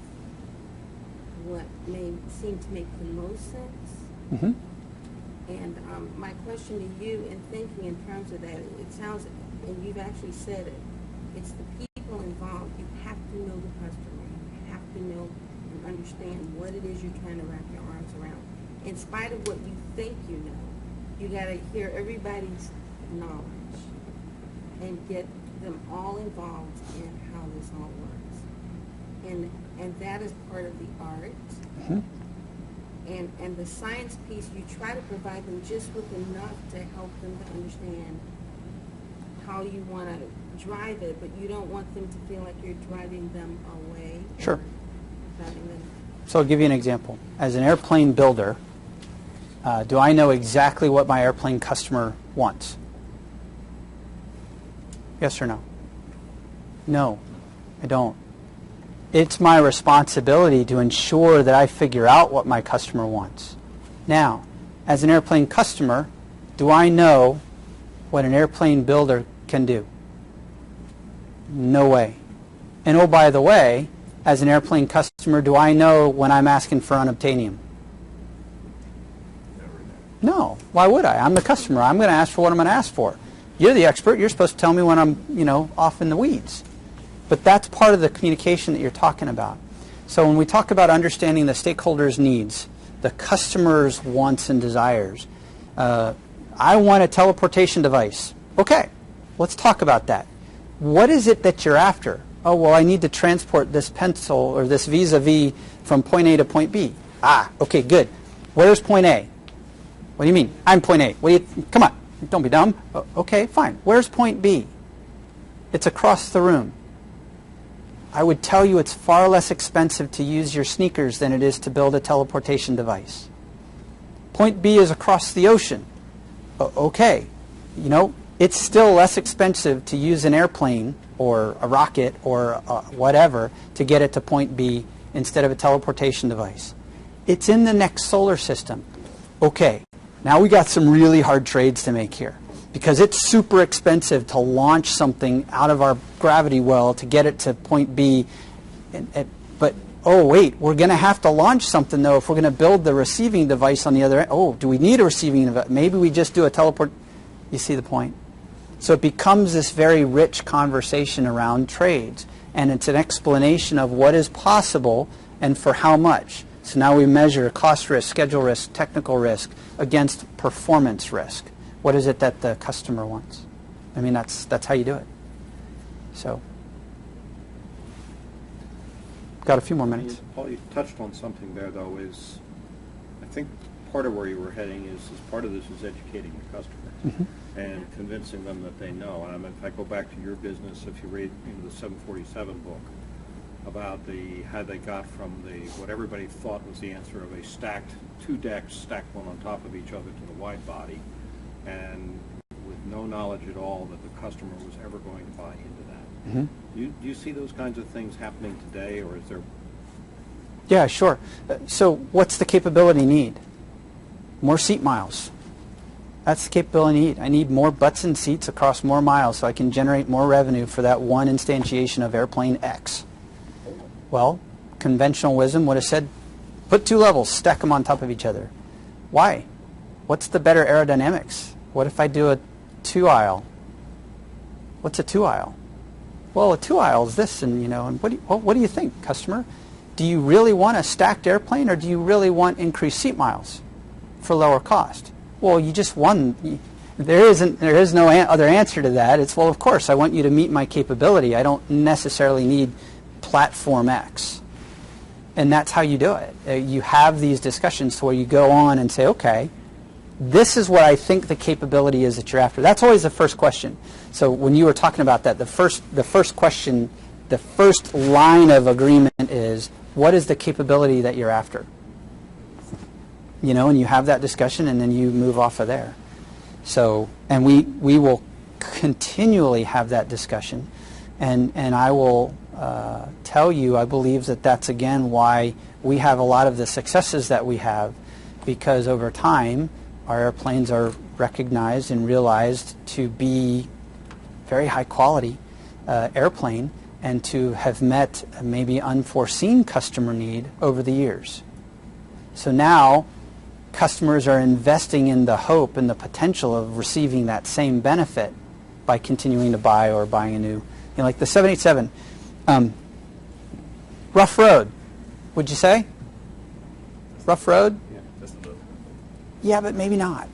what may seem to make the most sense. Mm-hmm. And my question to you, in thinking in terms of that, it sounds, and you've actually said it, it's the people involved. You have to know the customer. You have to know and understand what it is you're trying to wrap your arms around. In spite of what you think you know, you got to hear everybody's knowledge and get them all involved in how this all works. And that is part of the art. Mm-hmm. And the science piece, you try to provide them just with enough to help them to understand how you want to drive it, but you don't want them to feel like you're driving them away. Sure. Driving them. So I'll give you an example. As an airplane builder, do I know exactly what my airplane customer wants? Yes or no? No, I don't. It's my responsibility to ensure that I figure out what my customer wants. Now, as an airplane customer, do I know what an airplane builder can do? No way. And oh, by the way, as an airplane customer, do I know when I'm asking for unobtainium? No. Why would I? I'm the customer. I'm going to ask for what I'm going to ask for. You're the expert. You're supposed to tell me when I'm, off in the weeds. But that's part of the communication that you're talking about. So when we talk about understanding the stakeholders' needs, the customer's wants and desires, I want a teleportation device. Okay, let's talk about that. What is it that you're after? Oh, well, I need to transport this pencil or this vis-a-vis from point A to point B. Ah, okay, good. Where's point A? What do you mean? I'm point A. Come on, don't be dumb. Okay, fine. Where's point B? It's across the room. I would tell you it's far less expensive to use your sneakers than it is to build a teleportation device. Point B is across the ocean. Okay, it's still less expensive to use an airplane or a rocket or whatever to get it to point B instead of a teleportation device. It's in the next solar system. Okay, now we got some really hard trades to make here, because it's super expensive to launch something out of our gravity well to get it to point B. But, oh, wait, we're going to have to launch something, though, if we're going to build the receiving device on the other end. Oh, do we need a receiving device? Maybe we just do a teleport. You see the point? So it becomes this very rich conversation around trades, and it's an explanation of what is possible and for how much. So now we measure cost risk, schedule risk, technical risk against performance risk. What is it that the customer wants? I mean, that's how you do it. So, got a few more minutes. Paul, you touched on something there, though, is I think part of where you were heading is part of this is educating the customer and convincing them that they know. And if I go back to your business, if you read the 747 book about how they got from what everybody thought was the answer of two decks stacked one on top of each other to the wide body, and with no knowledge at all that the customer was ever going to buy into that. Mm-hmm. Do you see those kinds of things happening today, or is there? Yeah, sure. So what's the capability need? More seat miles. That's the capability need. I need more butts and seats across more miles so I can generate more revenue for that one instantiation of airplane X. Well, conventional wisdom would have said, put two levels, stack them on top of each other. Why? What's the better aerodynamics? What if I do a two-aisle? What's a two-aisle? Well, a two-aisle is this, and what do you think, customer? Do you really want a stacked airplane, or do you really want increased seat miles? for lower cost. Well, you just won. There is no other answer to that. It's, well, of course, I want you to meet my capability. I don't necessarily need platform X. And that's how you do it. You have these discussions to where you go on and say, okay, this is what I think the capability is that you're after. That's always the first question. So when you were talking about that, the first question, the first line of agreement is, what is the capability that you're after? You know, and you have that discussion, and then you move off of there. So, and we will continually have that discussion, and I will tell you, I believe that that's again why we have a lot of the successes that we have, because over time our airplanes are recognized and realized to be very high quality airplane, and to have met a maybe unforeseen customer need over the years. So now customers are investing in the hope and the potential of receiving that same benefit by continuing to buy or buying a new, you know, like the 787. Rough road, would you say? Rough road? Yeah, just a little. Yeah, but maybe not.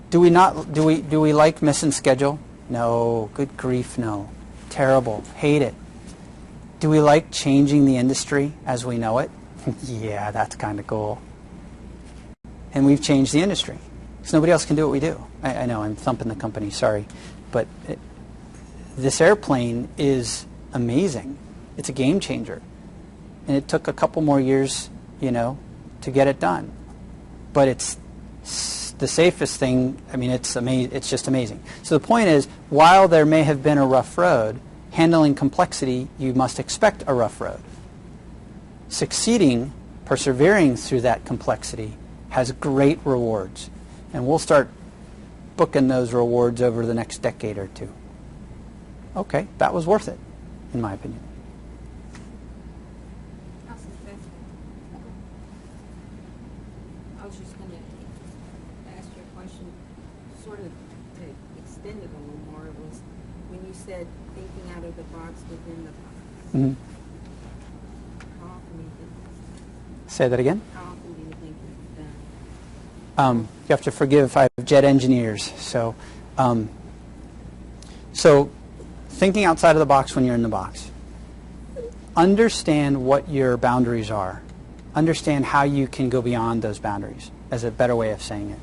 Do we like missing schedule? No. Good grief, no. Terrible. Hate it. Do we like changing the industry as we know it? Yeah, that's kind of cool. And we've changed the industry. Because nobody else can do what we do. I know, I'm thumping the company, sorry. But this airplane is amazing. It's a game changer. And it took a couple more years, you know, to get it done. But it's the safest thing. I mean, it's just amazing. So the point is, while there may have been a rough road, handling complexity, you must expect a rough road. Succeeding, persevering through that complexity has great rewards. And we'll start booking those rewards over the next decade or two. Okay, that was worth it, in my opinion. Awesome. I was just going to ask you a question, sort of to extend it a little more. It was when you said thinking out of the box within the box. Mm-hmm. How often do you think? Say that again? How often do you think you've done? You have to forgive if I have jet engineers. So thinking outside of the box when you're in the box. Understand what your boundaries are. Understand how you can go beyond those boundaries, as a better way of saying it.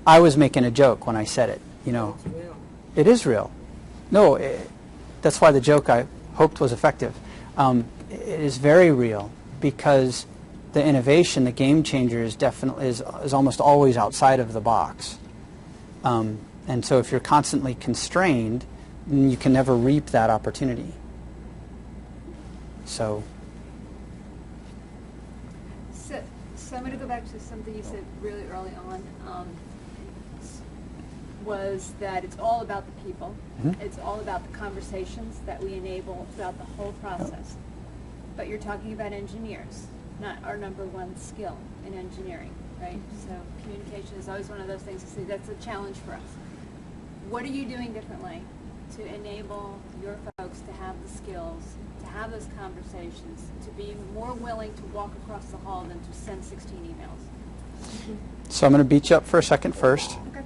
I was making a joke when I said it. You know, It's real. it is real. No, that's why the joke I hoped was effective. It is very real, because the innovation, the game changer, is definitely is almost always outside of the box. And so if you're constantly constrained, then you can never reap that opportunity. So I'm going to go back to something you said really early on, was that it's all about the people. Mhm. It's all about the conversations that we enable throughout the whole process. But you're talking about engineers, not our number one skill in engineering, right? So communication is always one of those things to say that's a challenge for us. What are you doing differently to enable your folks to have the skills, to have those conversations, to be more willing to walk across the hall than to send 16 emails? I'm going to beat you up for a second first. Okay.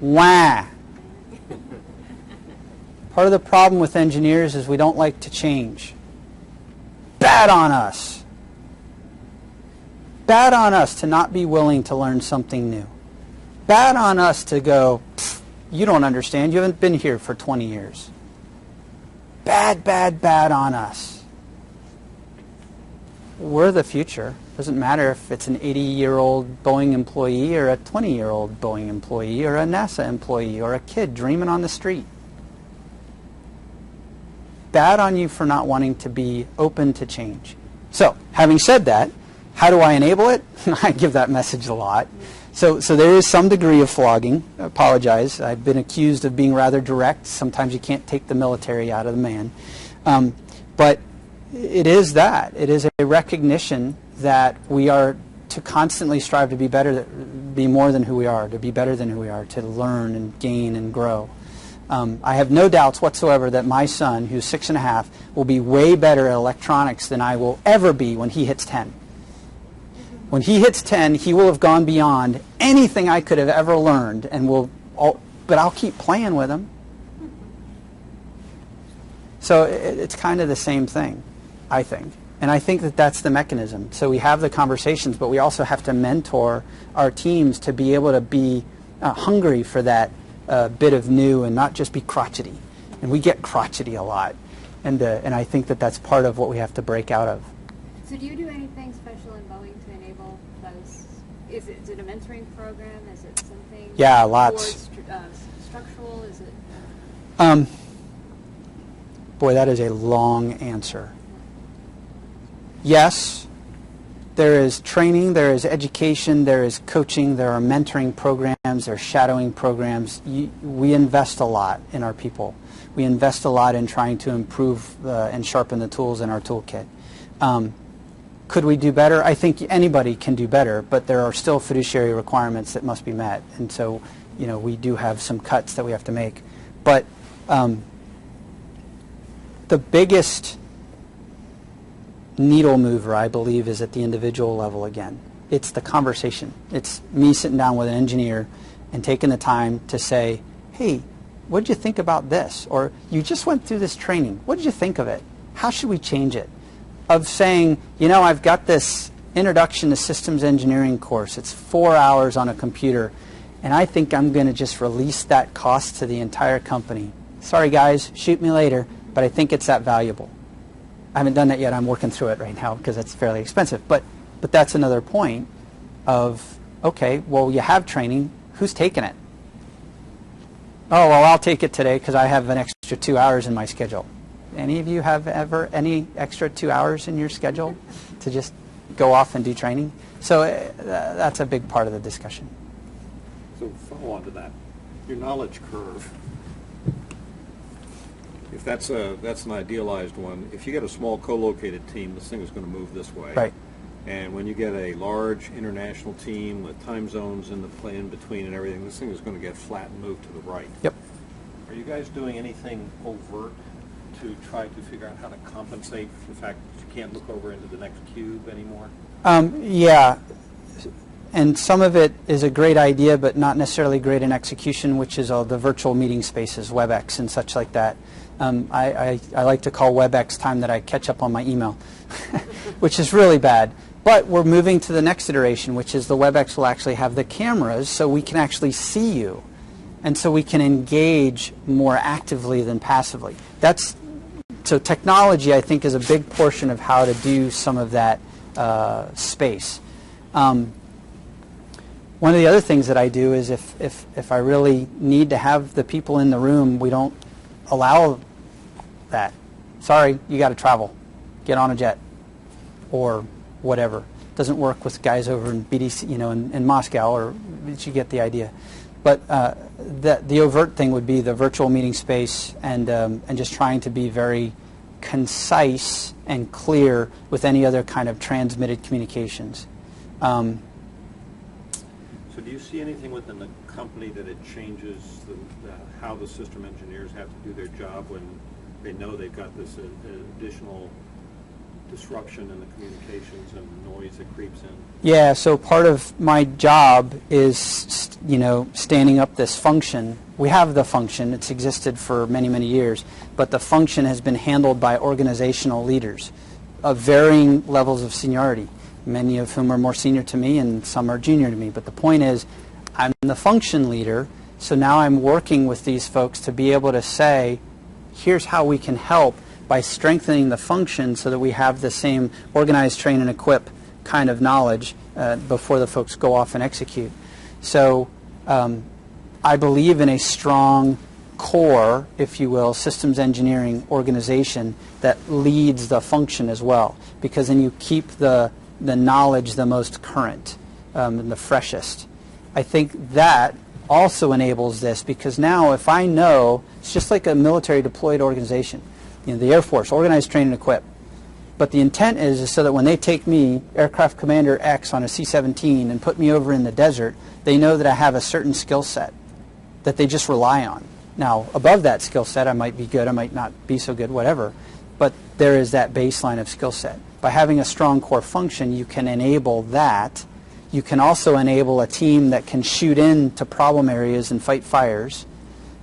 Wah! Part of the problem with engineers is we don't like to change. Bad on us. Bad on us to not be willing to learn something new. Bad on us to go, you don't understand, you haven't been here for 20 years. Bad, bad, bad on us. We're the future. Doesn't matter if it's an 80-year-old Boeing employee or a 20-year-old Boeing employee or a NASA employee or a kid dreaming on the street. Bad on you for not wanting to be open to change. So, having said that, how do I enable it? I give that message a lot. So there is some degree of flogging. I apologize. I've been accused of being rather direct. Sometimes you can't take the military out of the man. But it is that. It is a recognition that we are to constantly strive to be better, be more than who we are, to be better than who we are, to learn and gain and grow. I have no doubts whatsoever that my son, who's 6.5, will be way better at electronics than I will ever be when he hits 10. When he hits 10, he will have gone beyond anything I could have ever learned, and but I'll keep playing with him. So it's kind of the same thing, I think. And I think that that's the mechanism. So we have the conversations, but we also have to mentor our teams to be able to be hungry for that bit of new and not just be crotchety. And we get crotchety a lot. And I think that that's part of what we have to break out of. So do you do anything special in Boeing to enable those? Is it a mentoring program? Is it something? Yeah, lots. Structural? Is it? Boy, that is a long answer. Yes, there is training, there is education, there is coaching, there are mentoring programs, there are shadowing programs. We invest a lot in our people. We invest a lot in trying to improve and sharpen the tools in our toolkit. Could we do better? I think anybody can do better, but there are still fiduciary requirements that must be met. And so, we do have some cuts that we have to make. But the biggest needle mover, I believe, is at the individual level again. It's the conversation. It's me sitting down with an engineer and taking the time to say, hey, what did you think about this? Or you just went through this training. What did you think of it? How should we change it? Of saying, I've got this Introduction to Systems Engineering course. It's 4 hours on a computer, and I think I'm going to just release that cost to the entire company. Sorry, guys, shoot me later, but I think it's that valuable. I haven't done that yet. I'm working through it right now because it's fairly expensive. But that's another point of, okay, well, you have training. Who's taking it? Oh, well, I'll take it today because I have an extra 2 hours in my schedule. Any of you have ever any extra 2 hours in your schedule to just go off and do training? So that's a big part of the discussion. So follow on to that. Your knowledge curve. If that's an idealized one, if you get a small co-located team, this thing is going to move this way. Right. And when you get a large international team with time zones in between and everything, this thing is going to get flat and move to the right. Yep. Are you guys doing anything overt to try to figure out how to compensate for the fact that you can't look over into the next cube anymore? Yeah. And some of it is a great idea, but not necessarily great in execution, which is the virtual meeting spaces, WebEx and such like that. I like to call WebEx time that I catch up on my email, which is really bad. But we're moving to the next iteration, which is the WebEx will actually have the cameras so we can actually see you. And so we can engage more actively than passively. So technology, I think, is a big portion of how to do some of that space. One of the other things that I do is if I really need to have the people in the room, we don't allow that. Sorry, you got to travel. Get on a jet or whatever. Doesn't work with guys over in BDC, in Moscow, but you get the idea. But the overt thing would be the virtual meeting space and just trying to be very concise and clear with any other kind of transmitted communications. So do you see anything within the company that it changes how the system engineers have to do their job when they know they've got this additional disruption in the communications and noise that creeps in? Yeah, so part of my job is, standing up this function. We have the function. It's existed for many, many years, but the function has been handled by organizational leaders of varying levels of seniority, many of whom are more senior to me and some are junior to me. But the point is, I'm the function leader, so now I'm working with these folks to be able to say, here's how we can help by strengthening the function so that we have the same organize, train, and equip kind of knowledge before the folks go off and execute. So I believe in a strong core, if you will, systems engineering organization that leads the function as well, because then you keep the knowledge the most current and the freshest. I think that also enables this, because now if I know, it's just like a military deployed organization. The Air Force, organize, train, and equip. But the intent is so that when they take me, Aircraft Commander X, on a C-17 and put me over in the desert, they know that I have a certain skill set that they just rely on. Now, above that skill set, I might be good, I might not be so good, whatever. But there is that baseline of skill set. by having a strong core function, you can enable that. You can also enable a team that can shoot into problem areas and fight fires.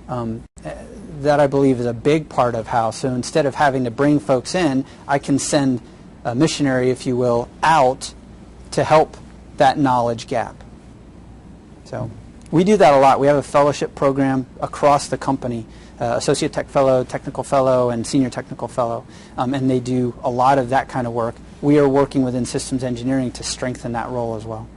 That, I believe, is a big part of how. So instead of having to bring folks in, I can send a missionary, if you will, out to help that knowledge gap. So we do that a lot. We have a fellowship program across the company, Associate Tech Fellow, Technical Fellow, and Senior Technical Fellow, and they do a lot of that kind of work. We are working within systems engineering to strengthen that role as well.